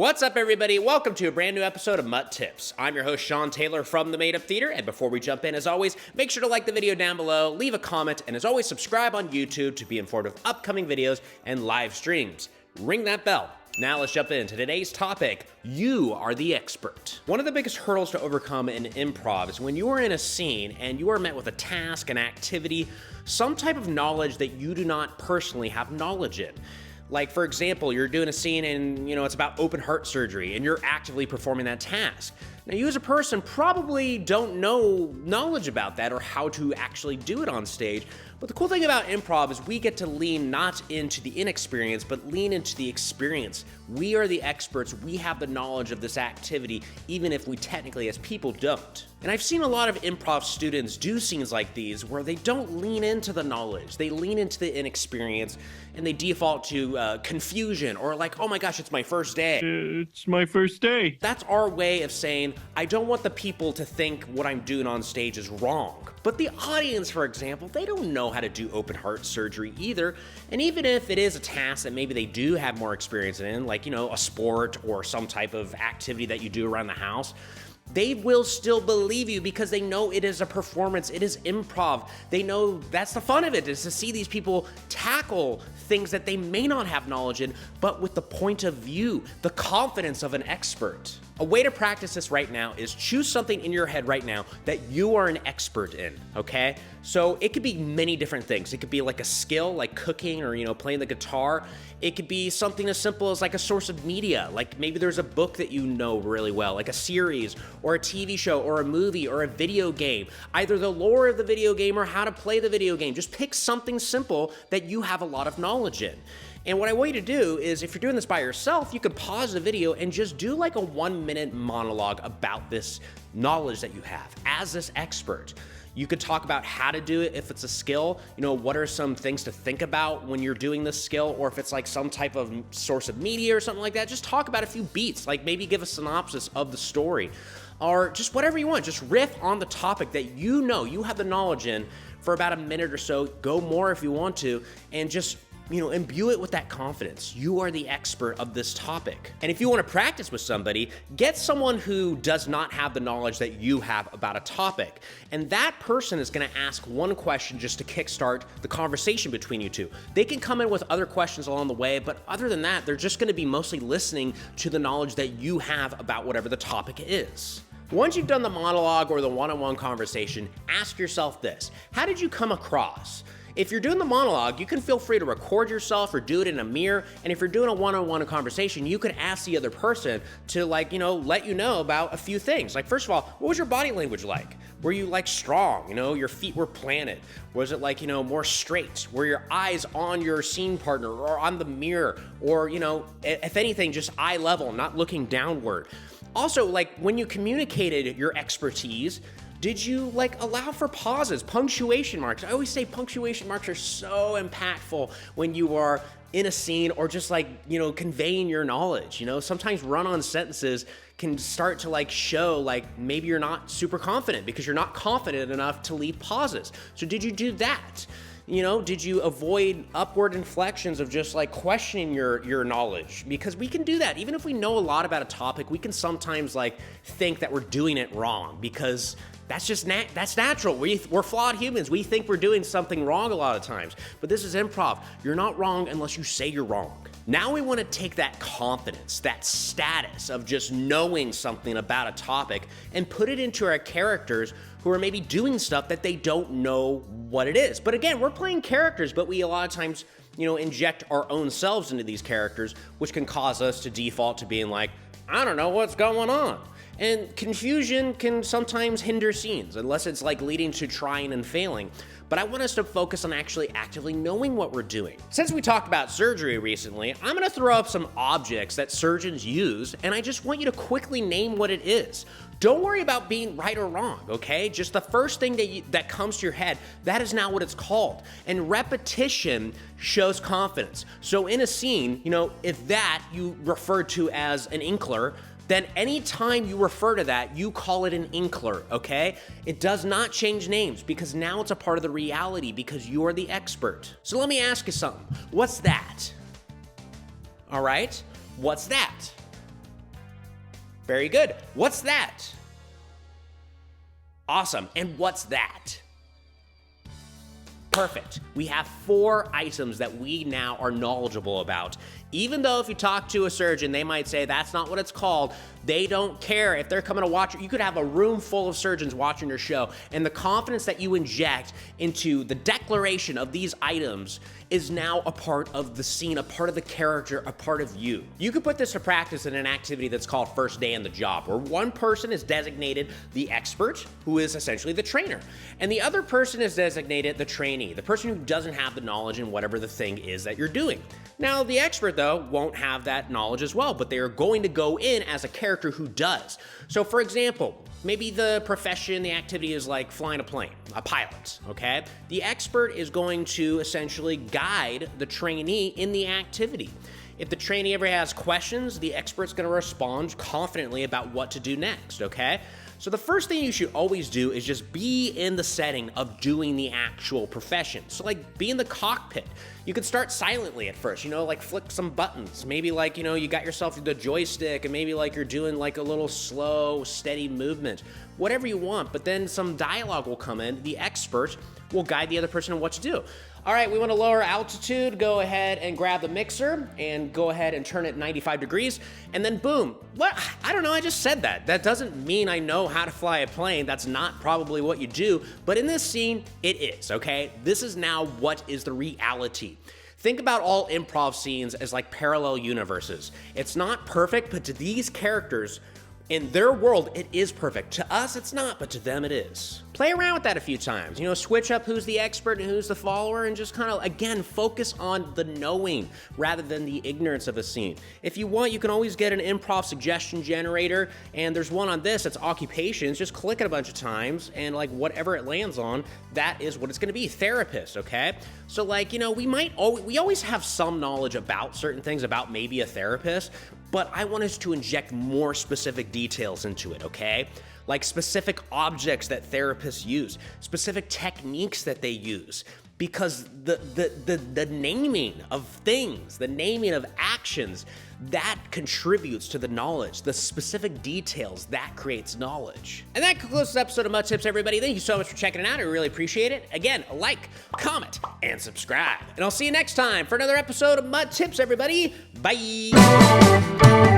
What's up, everybody? Welcome to a brand new episode of MUT Tips. I'm your host, Sean Taylor from the Made Up Theater, and before we jump in, as always, make sure to like the video down below, leave a comment, and as always, subscribe on YouTube to be informed of upcoming videos and live streams. Ring that bell. Now let's jump into today's topic. You are the expert. One of the biggest hurdles to overcome in improv is when you are in a scene and you are met with a task, an activity, some type of knowledge that you do not personally have knowledge in. Like, for example, you're doing a scene and, it's about open heart surgery and you're actively performing that task. Now, you as a person probably don't know knowledge about that or how to actually do it on stage. But the cool thing about improv is we get to lean not into the inexperience, but lean into the experience. We are the experts. We have the knowledge of this activity, even if we technically as people don't. And I've seen a lot of improv students do scenes like these where they don't lean into the knowledge. They lean into the inexperience and they default to confusion or like, oh my gosh, it's my first day. It's my first day. That's our way of saying, I don't want the people to think what I'm doing on stage is wrong. But the audience, for example, they don't know how to do open heart surgery either. And even if it is a task that maybe they do have more experience in, like, a sport or some type of activity that you do around the house, they will still believe you because they know it is a performance, it is improv. They know that's the fun of it, is to see these people tackle things that they may not have knowledge in, but with the point of view, the confidence of an expert. A way to practice this right now is choose something in your head right now that you are an expert in, okay? So it could be many different things. It could be like a skill, like cooking or, playing the guitar. It could be something as simple as like a source of media. Like maybe there's a book that you know really well, like a series or a TV show or a movie or a video game. Either the lore of the video game or how to play the video game. Just pick something simple that you have a lot of knowledge in. And what I want you to do is, if you're doing this by yourself, you could pause the video and just do like a 1-minute monologue about this knowledge that you have as this expert. You could talk about how to do it if it's a skill, what are some things to think about when you're doing this skill, or if it's like some type of source of media or something like that, just talk about a few beats, like maybe give a synopsis of the story, or just whatever you want, just riff on the topic that you have the knowledge in for about a minute or so, go more if you want to, and just imbue it with that confidence. You are the expert of this topic. And if you want to practice with somebody, get someone who does not have the knowledge that you have about a topic. And that person is going to ask one question just to kickstart the conversation between you two. They can come in with other questions along the way, but other than that, they're just going to be mostly listening to the knowledge that you have about whatever the topic is. Once you've done the monologue or the one-on-one conversation, ask yourself this: how did you come across? If you're doing the monologue, you can feel free to record yourself or do it in a mirror. And if you're doing a one-on-one conversation, you could ask the other person to let you know about a few things. Like, first of all, what was your body language like? Were you strong? Your feet were planted? Was it more straight? Were your eyes on your scene partner or on the mirror? Or, if anything, just eye level, not looking downward. Also, when you communicated your expertise, did you allow for pauses, punctuation marks? I always say punctuation marks are so impactful when you are in a scene or just conveying your knowledge. Sometimes run-on sentences can start to show maybe you're not super confident because you're not confident enough to leave pauses. So did you do that? Did you avoid upward inflections of just questioning your knowledge? Because we can do that. Even if we know a lot about a topic, we can sometimes think that we're doing it wrong because that's just that's natural. We're flawed humans. We think we're doing something wrong a lot of times. But this is improv. You're not wrong unless you say you're wrong. Now we want to take that confidence, that status of just knowing something about a topic and put it into our characters who are maybe doing stuff that they don't know what it is. But again, we're playing characters, but we a lot of times, inject our own selves into these characters, which can cause us to default to being like, I don't know what's going on. And confusion can sometimes hinder scenes, unless it's leading to trying and failing. But I want us to focus on actually actively knowing what we're doing. Since we talked about surgery recently, I'm gonna throw up some objects that surgeons use, and I just want you to quickly name what it is. Don't worry about being right or wrong, okay? Just the first thing that comes to your head, that is now what it's called. And repetition shows confidence. So in a scene, if that you refer to as an inkler, then anytime you refer to that, you call it an inkler, okay? It does not change names because now it's a part of the reality because you're the expert. So let me ask you something. What's that? All right? What's that? Very good. What's that? Awesome. And what's that? Perfect. We have 4 items that we now are knowledgeable about. Even though if you talk to a surgeon, they might say that's not what it's called. They don't care. If they're coming to watch, you could have a room full of surgeons watching your show, and the confidence that you inject into the declaration of these items is now a part of the scene, a part of the character, a part of you. You could put this to practice in an activity that's called First Day on the Job, where one person is designated the expert, who is essentially the trainer, and the other person is designated the trainee, the person who doesn't have the knowledge in whatever the thing is that you're doing. Now, the expert, though, won't have that knowledge as well, but they are going to go in as a character who does. So, for example, maybe the profession, the activity is like flying a plane, a pilot, okay? The expert is going to essentially guide the trainee in the activity. If the trainee ever has questions, the expert's gonna respond confidently about what to do next, okay? So the first thing you should always do is just be in the setting of doing the actual profession. So like be in the cockpit. You could start silently at first, like flick some buttons. Maybe like, you got yourself the joystick and maybe like you're doing like a little slow, steady movement. Whatever you want, but then some dialogue will come in. The expert will guide the other person on what to do. All right, we want to lower altitude. Go ahead and grab the mixer and go ahead and turn it 95 degrees. And then boom. What? I don't know, I just said that. That doesn't mean I know how to fly a plane. That's not probably what you do. But in this scene, it is, okay? This is now what is the reality. Think about all improv scenes as like parallel universes. It's not perfect, but to these characters, in their world, it is perfect. To us, it's not, but to them, it is. Play around with that a few times. Switch up who's the expert and who's the follower, and just kind of, again, focus on the knowing rather than the ignorance of a scene. If you want, you can always get an improv suggestion generator, and there's one on this, it's occupations. Just click it a bunch of times, and like whatever it lands on, that is what it's gonna be. Therapist, okay? So like, we always have some knowledge about certain things, about maybe a therapist, but I want us to inject more specific details into it, okay? Like specific objects that therapists use, specific techniques that they use, because the naming of things, the naming of actions, that contributes to the knowledge, the specific details, that creates knowledge. And that concludes this episode of MUT Tips, everybody. Thank you so much for checking it out. I really appreciate it. Again, like, comment, and subscribe. And I'll see you next time for another episode of MUT Tips, everybody. Bye.